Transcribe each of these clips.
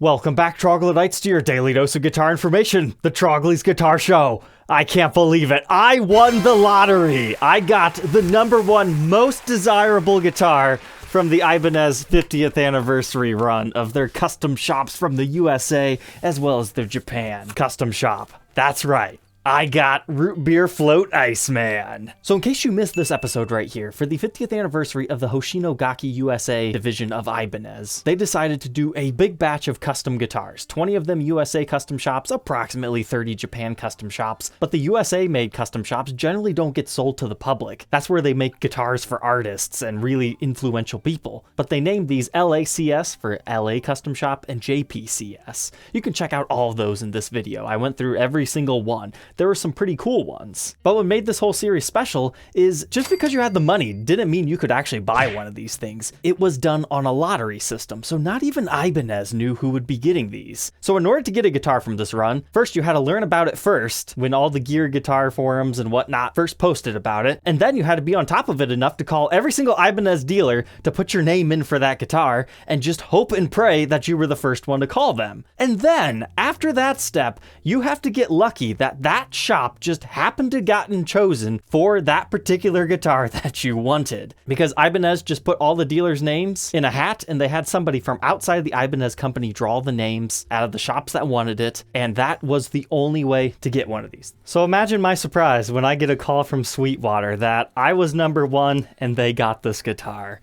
Welcome back, Troglodytes, to your daily dose of guitar information, the Trogly's Guitar Show. I can't believe it. I won the lottery. I got the #1 most desirable guitar from the Ibanez 50th anniversary run of their custom shops from the USA, as well as their Japan custom shop. That's right. I got Root Beer Float Iceman. So in case you missed this episode right here, for the 50th anniversary of the Hoshino Gaki USA division of Ibanez, they decided to do a big batch of custom guitars. 20 of them USA custom shops, approximately 30 Japan custom shops, but the USA made custom shops generally don't get sold to the public. That's where they make guitars for artists and really influential people. But they named these LACS for LA Custom Shop and JPCS. You can check out all of those in this video. I went through every single one. There were some pretty cool ones. But what made this whole series special is just because you had the money didn't mean you could actually buy one of these things. It was done on a lottery system, so not even Ibanez knew who would be getting these. So in order to get a guitar from this run, first you had to learn about it first, when all the gear guitar forums and whatnot first posted about it, and then you had to be on top of it enough to call every single Ibanez dealer to put your name in for that guitar, and just hope and pray that you were the first one to call them. And then, after that step, you have to get lucky that shop just happened to gotten chosen for that particular guitar that you wanted. Because Ibanez just put all the dealers' names in a hat, and they had somebody from outside the Ibanez company draw the names out of the shops that wanted it, and that was the only way to get one of these. So imagine my surprise when I get a call from Sweetwater that I was #1 and they got this guitar.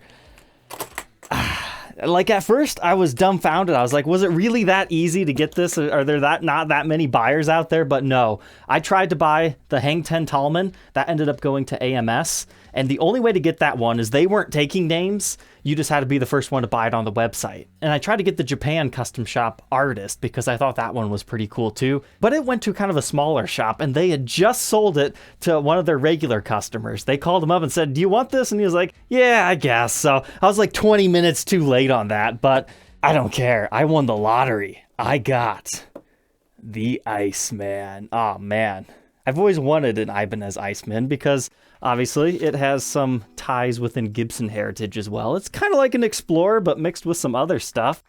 Like, at first, I was dumbfounded. I was like, was it really that easy to get this? Are there not that many buyers out there? But no. I tried to buy the Hang 10 Tallman. That ended up going to AMS. And the only way to get that one is they weren't taking names. You just had to be the first one to buy it on the website. And I tried to get the Japan custom shop Artist because I thought that one was pretty cool too. But it went to kind of a smaller shop, and they had just sold it to one of their regular customers. They called him up and said, "Do you want this?" And he was like, "Yeah, I guess." So I was like 20 minutes too late on that, but I don't care. I won the lottery. I got the Iceman. Oh man. I've always wanted an Ibanez Iceman because obviously it has some ties within Gibson heritage as well. It's kind of like an Explorer but mixed with some other stuff.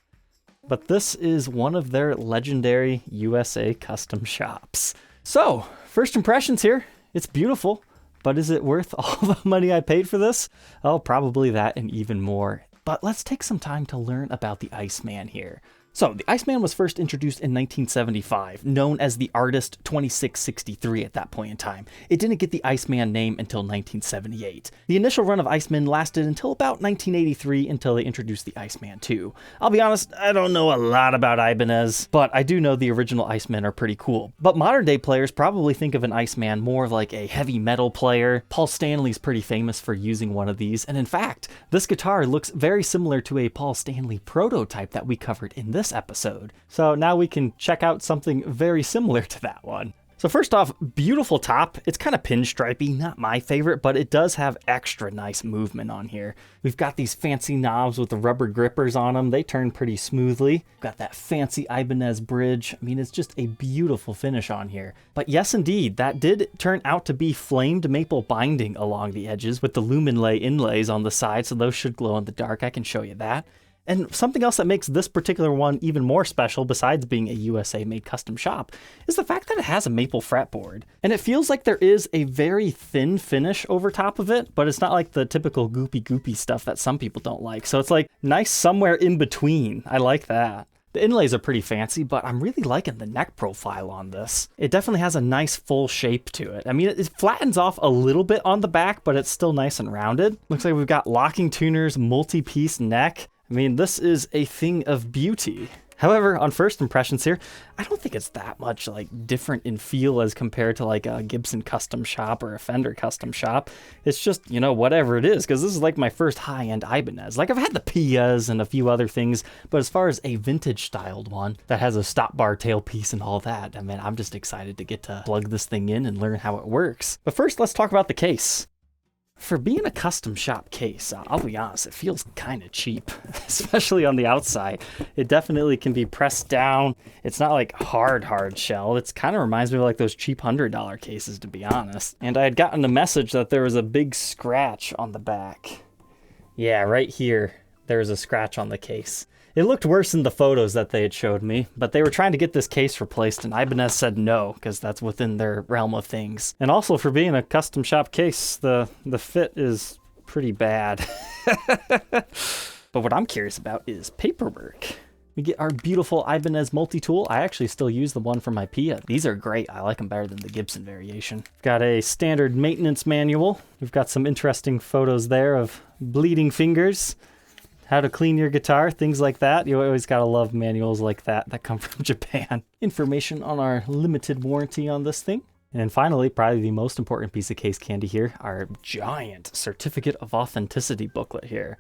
But this is one of their legendary USA custom shops. So, first impressions here. It's beautiful, but is it worth all the money I paid for this? Oh, probably that and even more. But let's take some time to learn about the Iceman here. So, the Iceman was first introduced in 1975, known as the Artist 2663 at that point in time. It didn't get the Iceman name until 1978. The initial run of Iceman lasted until about 1983 until they introduced the Iceman 2. I'll be honest, I don't know a lot about Ibanez, but I do know the original Icemen are pretty cool. But modern day players probably think of an Iceman more of like a heavy metal player. Paul Stanley's pretty famous for using one of these, and in fact, this guitar looks very similar to a Paul Stanley prototype that we covered in this episode. So now we can check out something very similar to that one. So first off, beautiful top. It's kind of pinstripey, not my favorite, but it does have extra nice movement on here. We've got these fancy knobs with the rubber grippers on them. They turn pretty smoothly. Got that fancy Ibanez bridge. I mean, it's just a beautiful finish on here. But yes, indeed, that did turn out to be flamed maple binding along the edges with the Luminlay inlays on the side, so those should glow in the dark. I can show you that. And something else that makes this particular one even more special, besides being a USA-made custom shop, is the fact that it has a maple fretboard. And it feels like there is a very thin finish over top of it, but it's not like the typical goopy stuff that some people don't like. So it's like nice somewhere in between. I like that. The inlays are pretty fancy, but I'm really liking the neck profile on this. It definitely has a nice full shape to it. I mean, it flattens off a little bit on the back, but it's still nice and rounded. Looks like we've got locking tuners, multi-piece neck. I mean, this is a thing of beauty. However, on first impressions here, I don't think it's that much like different in feel as compared to like a Gibson custom shop or a Fender custom shop. It's just, you know, whatever it is, because this is like my first high-end Ibanez. Like, I've had the PIAs and a few other things, but as far as a vintage styled one that has a stop bar tailpiece and all that, I mean, I'm just excited to get to plug this thing in and learn how it works. But first, let's talk about the case. For being a custom shop case, I'll be honest, it feels kind of cheap, especially on the outside. It definitely can be pressed down. It's not like hard shell. It kind of reminds me of like those cheap $100 cases, to be honest. And I had gotten a message that there was a big scratch on the back. Yeah, right here. there's a scratch on the case. It looked worse in the photos that they had showed me, but they were trying to get this case replaced, and Ibanez said no, because that's within their realm of things. And also, for being a custom shop case, the fit is pretty bad. But what I'm curious about is paperwork. We get our beautiful Ibanez multi-tool. I actually still use the one from my PIA. These are great. I like them better than the Gibson variation. Got a standard maintenance manual. We've got some interesting photos there of bleeding fingers, how to clean your guitar, things like that. You always gotta love manuals like that come from Japan. Information on our limited warranty on this thing. And finally, probably the most important piece of case candy here, our giant Certificate of Authenticity booklet here.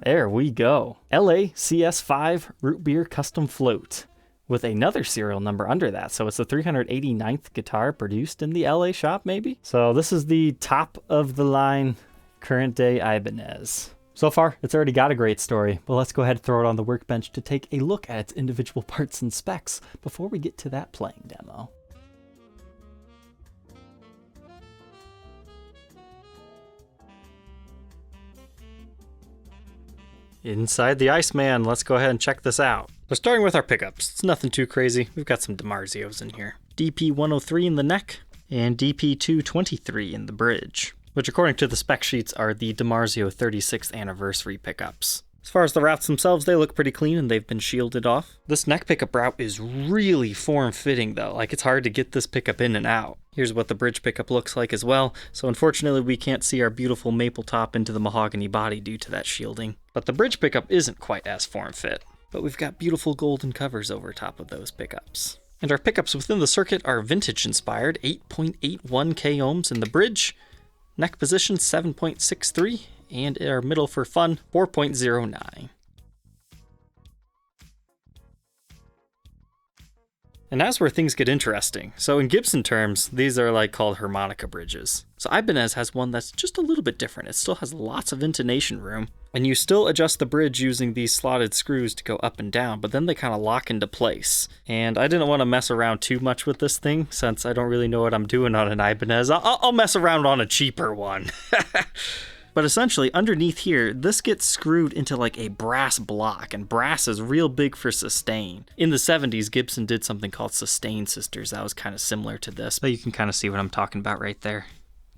There we go. LACS5 Root Beer Custom Float with another serial number under that. So it's the 389th guitar produced in the LA shop, maybe? So this is the top of the line current day Ibanez. So far, it's already got a great story, but let's go ahead and throw it on the workbench to take a look at its individual parts and specs before we get to that playing demo. Inside the Iceman, let's go ahead and check this out. So starting with our pickups, it's nothing too crazy. We've got some DiMarzios in here. DP103 in the neck and DP223 in the bridge, which according to the spec sheets are the DiMarzio 36th anniversary pickups. As far as the routs themselves, they look pretty clean and they've been shielded off. This neck pickup route is really form-fitting though, like it's hard to get this pickup in and out. Here's what the bridge pickup looks like as well, so unfortunately we can't see our beautiful maple top into the mahogany body due to that shielding. But the bridge pickup isn't quite as form-fit, but we've got beautiful golden covers over top of those pickups. And our pickups within the circuit are vintage-inspired, 8.81 k ohms in the bridge, neck position 7.63, and our middle for fun, 4.09. And that's where things get interesting. So in Gibson terms, these are like called harmonica bridges. So Ibanez has one that's just a little bit different. It still has lots of intonation room, and you still adjust the bridge using these slotted screws to go up and down, but then they kind of lock into place. And I didn't want to mess around too much with this thing since I don't really know what I'm doing on an Ibanez. I'll mess around on a cheaper one. But essentially, underneath here, this gets screwed into like a brass block, and brass is real big for sustain. In the 70s, Gibson did something called Sustain Sisters that was kind of similar to this, but you can kind of see what I'm talking about right there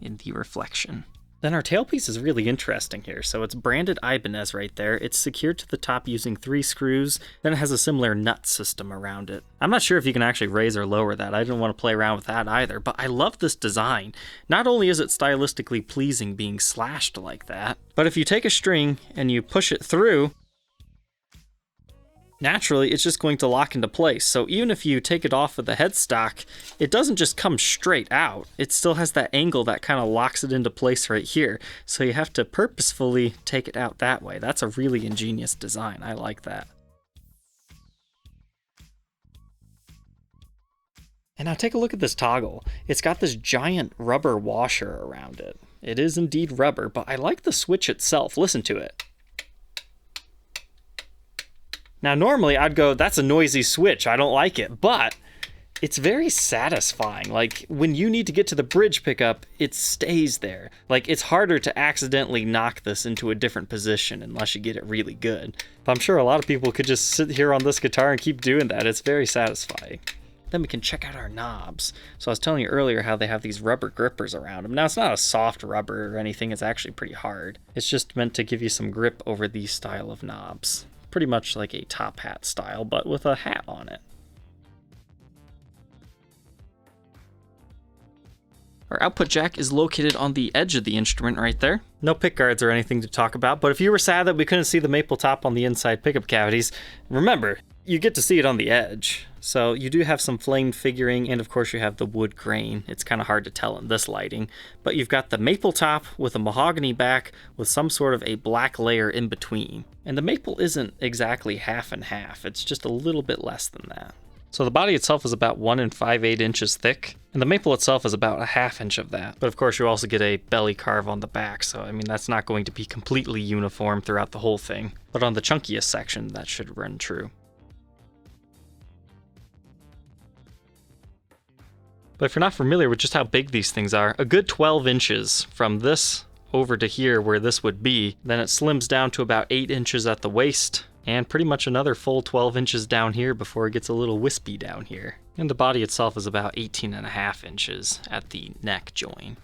in the reflection. Then our tailpiece is really interesting here. So it's branded Ibanez right there. It's secured to the top using 3 screws. Then it has a similar nut system around it. I'm not sure if you can actually raise or lower that. I didn't want to play around with that either, but I love this design. Not only is it stylistically pleasing being slashed like that, but if you take a string and you push it through, naturally, it's just going to lock into place. So even if you take it off of the headstock, it doesn't just come straight out. It still has that angle that kind of locks it into place right here. So you have to purposefully take it out that way. That's a really ingenious design. I like that. And now take a look at this toggle. It's got this giant rubber washer around it. It is indeed rubber, but I like the switch itself. Listen to it. Now, normally I'd go, that's a noisy switch, I don't like it, but it's very satisfying. Like, when you need to get to the bridge pickup, it stays there. Like, it's harder to accidentally knock this into a different position unless you get it really good. But I'm sure a lot of people could just sit here on this guitar and keep doing that. It's very satisfying. Then we can check out our knobs. So I was telling you earlier how they have these rubber grippers around them. Now, it's not a soft rubber or anything, it's actually pretty hard. It's just meant to give you some grip over these style of knobs. Pretty much like a top hat style, but with a hat on it. Our output jack is located on the edge of the instrument right there. No pick guards or anything to talk about, but if you were sad that we couldn't see the maple top on the inside pickup cavities, remember, you get to see it on the edge. So you do have some flamed figuring, and of course you have the wood grain. It's kind of hard to tell in this lighting, but you've got the maple top with a mahogany back with some sort of a black layer in between. And the maple isn't exactly half and half, it's just a little bit less than that. So the body itself is about 1 5/8 inches thick, and the maple itself is about a 1/2 inch of that. But of course you also get a belly carve on the back, so I mean that's not going to be completely uniform throughout the whole thing. But on the chunkiest section, that should run true. But if you're not familiar with just how big these things are, a good 12 inches from this over to here where this would be. Then it slims down to about 8 inches at the waist, and pretty much another full 12 inches down here before it gets a little wispy down here. And the body itself is about 18.5 inches at the neck joint.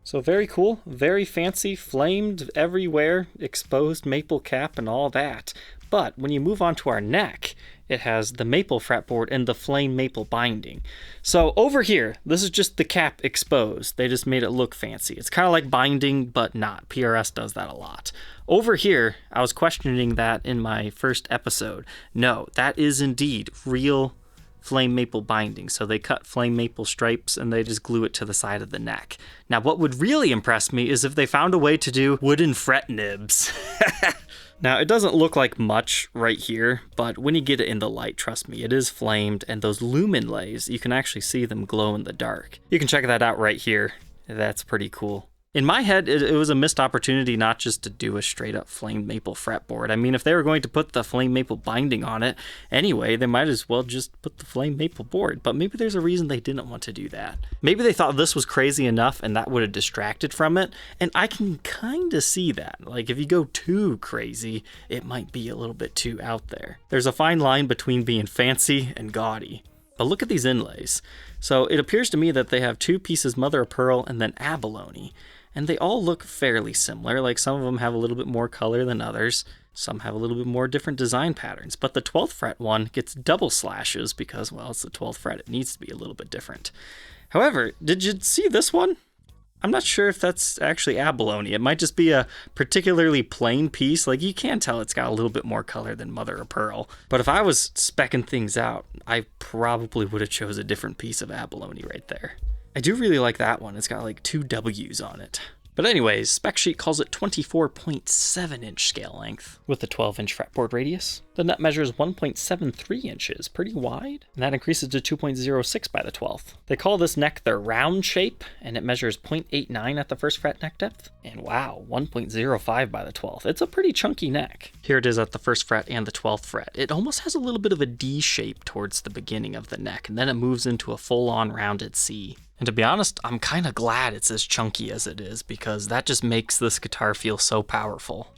So very cool, very fancy, flamed everywhere, exposed maple cap and all that. But when you move on to our neck, it has the maple fretboard and the flame maple binding. So over here, this is just the cap exposed. They just made it look fancy. It's kind of like binding, but not. PRS does that a lot. Over here, I was questioning that in my first episode. No, that is indeed real flame maple binding. So they cut flame maple stripes and they just glue it to the side of the neck. Now, what would really impress me is if they found a way to do wooden fret nibs. Now, it doesn't look like much right here, but when you get it in the light, trust me, it is flamed, and those lumen lays, you can actually see them glow in the dark. You can check that out right here. That's pretty cool. In my head, it was a missed opportunity not just to do a straight up flame maple fretboard. I mean, if they were going to put the flame maple binding on it anyway, they might as well just put the flame maple board. But maybe there's a reason they didn't want to do that. Maybe they thought this was crazy enough and that would have distracted from it. And I can kind of see that. Like, if you go too crazy, it might be a little bit too out there. There's a fine line between being fancy and gaudy. But look at these inlays. So it appears to me that they have 2 pieces mother of pearl and then abalone. And they all look fairly similar, like some of them have a little bit more color than others. Some have a little bit more different design patterns. But the 12th fret one gets double slashes because, well, it's the 12th fret. It needs to be a little bit different. However, did you see this one? I'm not sure if that's actually abalone. It might just be a particularly plain piece. Like, you can tell it's got a little bit more color than mother of pearl. But if I was speccing things out, I probably would have chose a different piece of abalone right there. I do really like that one. It's got like 2 W's on it. But anyways, spec sheet calls it 24.7 inch scale length with a 12-inch fretboard radius. The nut measures 1.73 inches, pretty wide, and that increases to 2.06 by the 12th. They call this neck their round shape, and it measures 0.89 at the first fret neck depth, and wow, 1.05 by the 12th. It's a pretty chunky neck. Here it is at the first fret and the 12th fret. It almost has a little bit of a D shape towards the beginning of the neck, and then it moves into a full-on rounded C. And to be honest, I'm kind of glad it's as chunky as it is, because that just makes this guitar feel so powerful.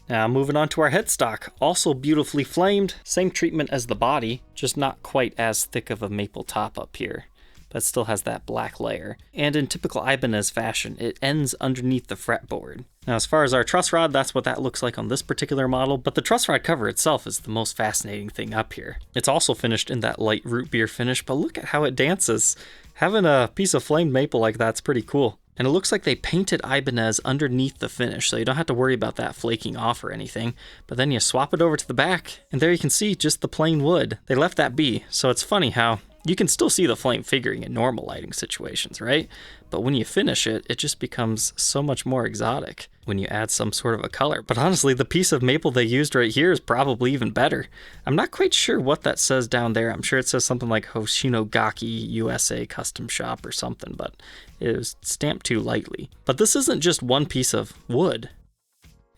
Now moving on to our headstock, also beautifully flamed, same treatment as the body, just not quite as thick of a maple top up here, but still has that black layer. And in typical Ibanez fashion, it ends underneath the fretboard. Now as far as our truss rod, that's what that looks like on this particular model, but the truss rod cover itself is the most fascinating thing up here. It's also finished in that light root beer finish, but look at how it dances. Having a piece of flamed maple like that's pretty cool. And it looks like they painted Ibanez underneath the finish, so you don't have to worry about that flaking off or anything. But then you swap it over to the back, and there you can see just the plain wood. They left that be, so it's funny how you can still see the flame figuring in normal lighting situations, right? But when you finish it, it just becomes so much more exotic when you add some sort of a color. But honestly, the piece of maple they used right here is probably even better. I'm not quite sure what that says down there. I'm sure it says something like Hoshino Gaki USA Custom Shop or something, but it was stamped too lightly. But this isn't just one piece of wood.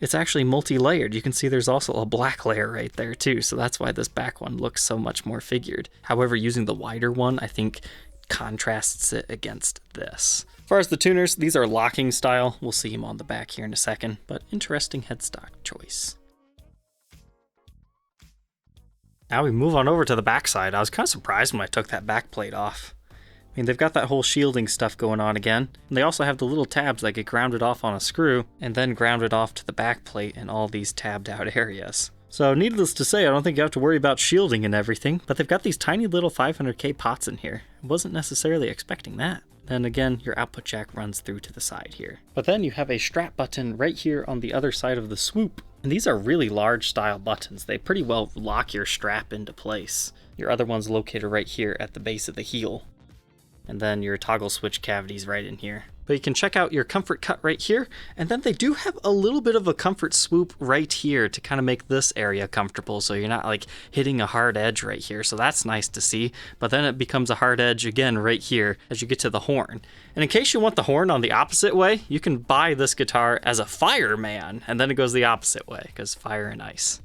It's actually multi-layered. You can see there's also a black layer right there too, so that's why this back one looks so much more figured. However, using the wider one, I think contrasts it against this. As far as the tuners, these are locking style. We'll see them on the back here in a second, but interesting headstock choice. Now we move on over to the backside. I was kind of surprised when I took that back plate off. I mean, they've got that whole shielding stuff going on again. And they also have the little tabs that get grounded off on a screw and then grounded off to the back plate in all these tabbed out areas. So needless to say, I don't think you have to worry about shielding and everything, but they've got these tiny little 500K pots in here. I wasn't necessarily expecting that. Then again, your output jack runs through to the side here. But then you have a strap button right here on the other side of the swoop. And these are really large style buttons. They pretty well lock your strap into place. Your other one's located right here at the base of the heel. And then your toggle switch cavities right in here. But you can check out your comfort cut right here, and then they do have a little bit of a comfort swoop right here to kind of make this area comfortable, so you're not like hitting a hard edge right here, so that's nice to see. But then it becomes a hard edge again right here as you get to the horn. And in case you want the horn on the opposite way, you can buy this guitar as a fireman, and then it goes the opposite way, because fire and ice.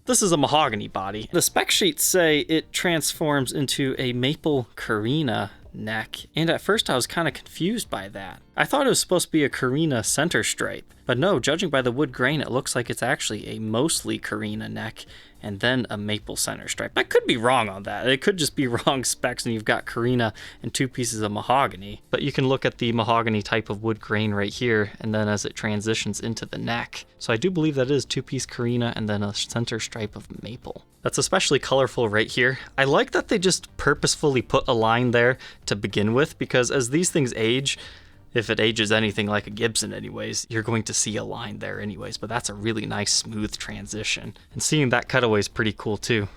This is a mahogany body. The spec sheets say it transforms into a maple carina neck, and at first I was kind of confused by that. I thought it was supposed to be a carina center stripe, but no, judging by the wood grain, it looks like it's actually a mostly carina neck and then a maple center stripe. I could be wrong on that. It could just be wrong specs and you've got carina and 2 pieces of mahogany. But you can look at the mahogany type of wood grain right here, and then as it transitions into the neck. So I do believe that is 2-piece carina and then a center stripe of maple. That's especially colorful right here. I like that they just purposefully put a line there to begin with, because as these things age, if it ages anything like a Gibson anyways, you're going to see a line there anyways, but that's a really nice smooth transition. And seeing that cutaway is pretty cool too.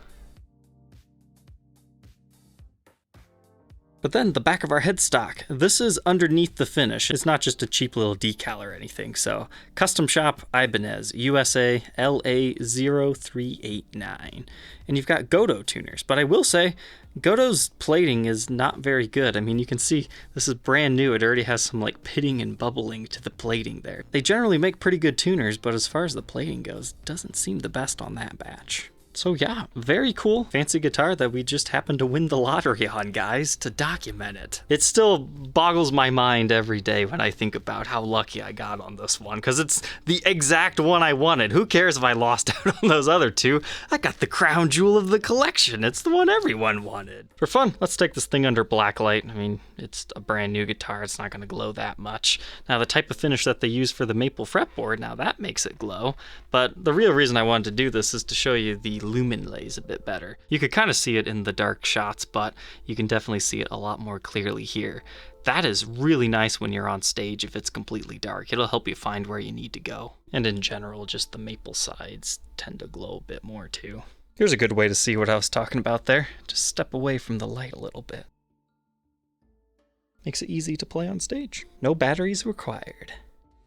But then the back of our headstock, this is underneath the finish. It's not just a cheap little decal or anything. So custom shop Ibanez, USA LA0389. And you've got Godo tuners, but I will say Godo's plating is not very good. I mean, you can see this is brand new. It already has some like pitting and bubbling to the plating there. They generally make pretty good tuners, but as far as the plating goes, doesn't seem the best on that batch. So yeah, very cool, fancy guitar that we just happened to win the lottery on, guys, to document it. It still boggles my mind every day when I think about how lucky I got on this one, because it's the exact one I wanted. Who cares if I lost out on those other 2? I got the crown jewel of the collection. It's the one everyone wanted. For fun, let's take this thing under blacklight. I mean, it's a brand new guitar. It's not going to glow that much. Now, the type of finish that they use for the maple fretboard, now that makes it glow. But the real reason I wanted to do this is to show you the lumen lays a bit better. You could kind of see it in the dark shots, but you can definitely see it a lot more clearly here. That is really nice when you're on stage if it's completely dark. It'll help you find where you need to go. And in general, just the maple sides tend to glow a bit more too. Here's a good way to see what I was talking about there. Just step away from the light a little bit. Makes it easy to play on stage. No batteries required.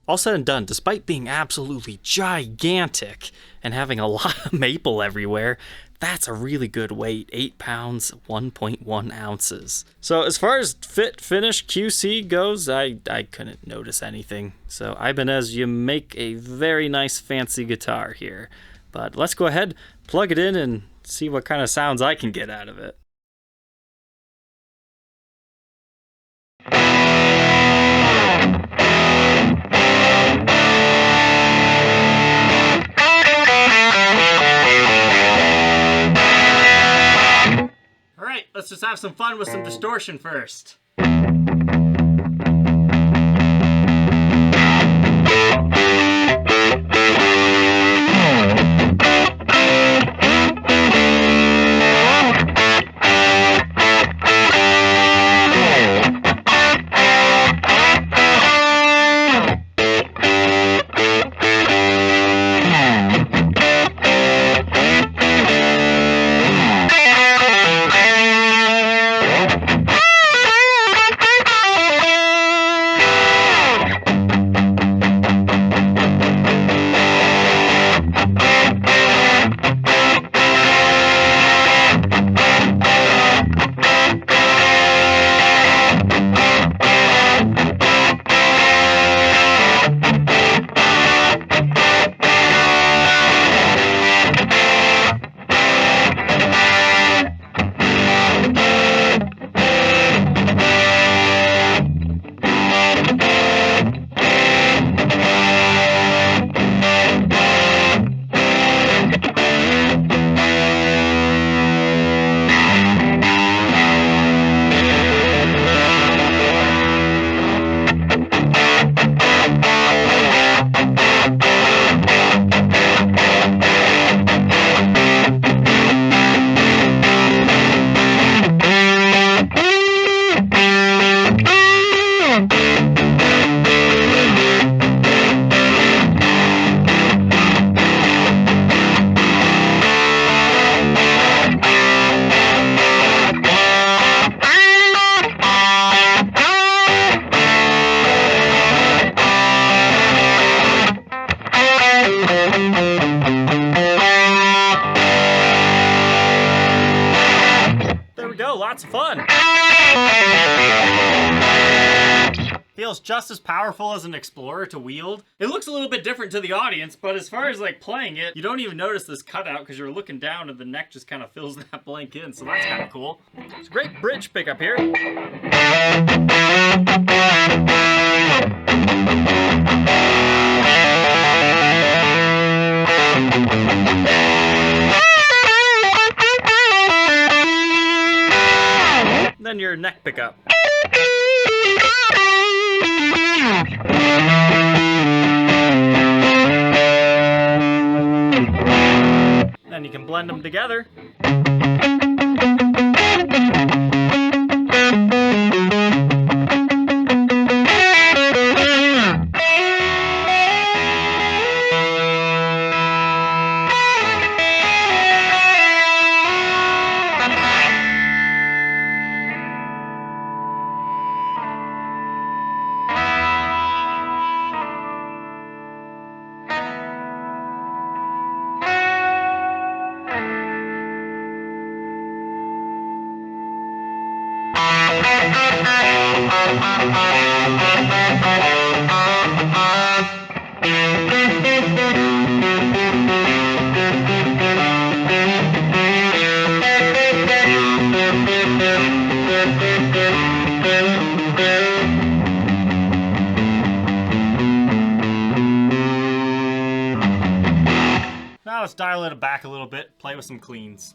All said and done, despite being absolutely gigantic and having a lot of maple everywhere, that's a really good weight, 8 pounds, 1.1 ounces. So as far as fit, finish, QC goes, I couldn't notice anything. So Ibanez, you make a very nice fancy guitar here. But let's go ahead, plug it in and see what kind of sounds I can get out of it. Let's just have some fun with some distortion first. Lots of fun. Feels just as powerful as an Explorer to wield. It looks a little bit different to the audience, but as far as like playing it, you don't even notice this cutout because you're looking down and the neck just kind of fills that blank in, so that's kind of cool. It's a great bridge pickup here. Then your neck pickup. Then you can blend them together. Now let's dial it back a little bit, play with some cleans.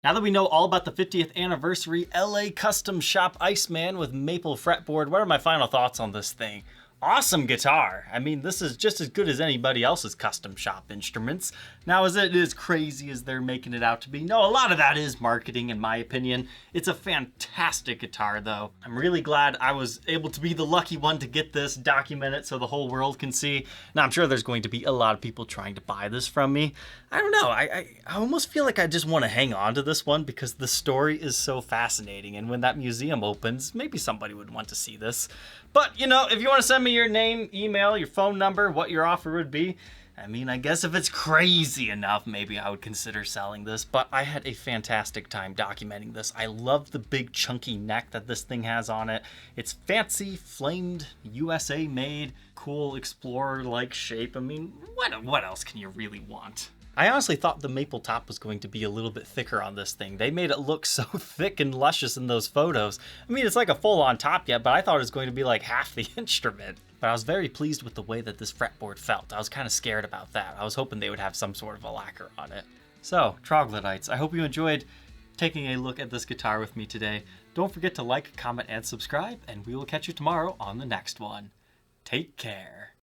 Now that we know all about the 50th anniversary LA custom shop Iceman with maple fretboard, what are my final thoughts on this thing? Awesome guitar. I mean, this is just as good as anybody else's custom shop instruments. Now, is it as crazy as they're making it out to be? No, a lot of that is marketing, in my opinion. It's a fantastic guitar, though. I'm really glad I was able to be the lucky one to get this, document it so the whole world can see. Now, I'm sure there's going to be a lot of people trying to buy this from me. I don't know, I almost feel like I just want to hang on to this one because the story is so fascinating, and when that museum opens, maybe somebody would want to see this. But, you know, if you want to send me your name, email, your phone number, what your offer would be, I mean, I guess if it's crazy enough, maybe I would consider selling this, but I had a fantastic time documenting this. I love the big chunky neck that this thing has on it. It's fancy, flamed, USA made, cool Explorer-like shape. I mean, what else can you really want? I honestly thought the maple top was going to be a little bit thicker on this thing. They made it look so thick and luscious in those photos. I mean, it's like a full-on top yet, but I thought it was going to be like half the instrument. But I was very pleased with the way that this fretboard felt. I was kind of scared about that. I was hoping they would have some sort of a lacquer on it. So, troglodytes, I hope you enjoyed taking a look at this guitar with me today. Don't forget to like, comment, and subscribe, and we will catch you tomorrow on the next one. Take care.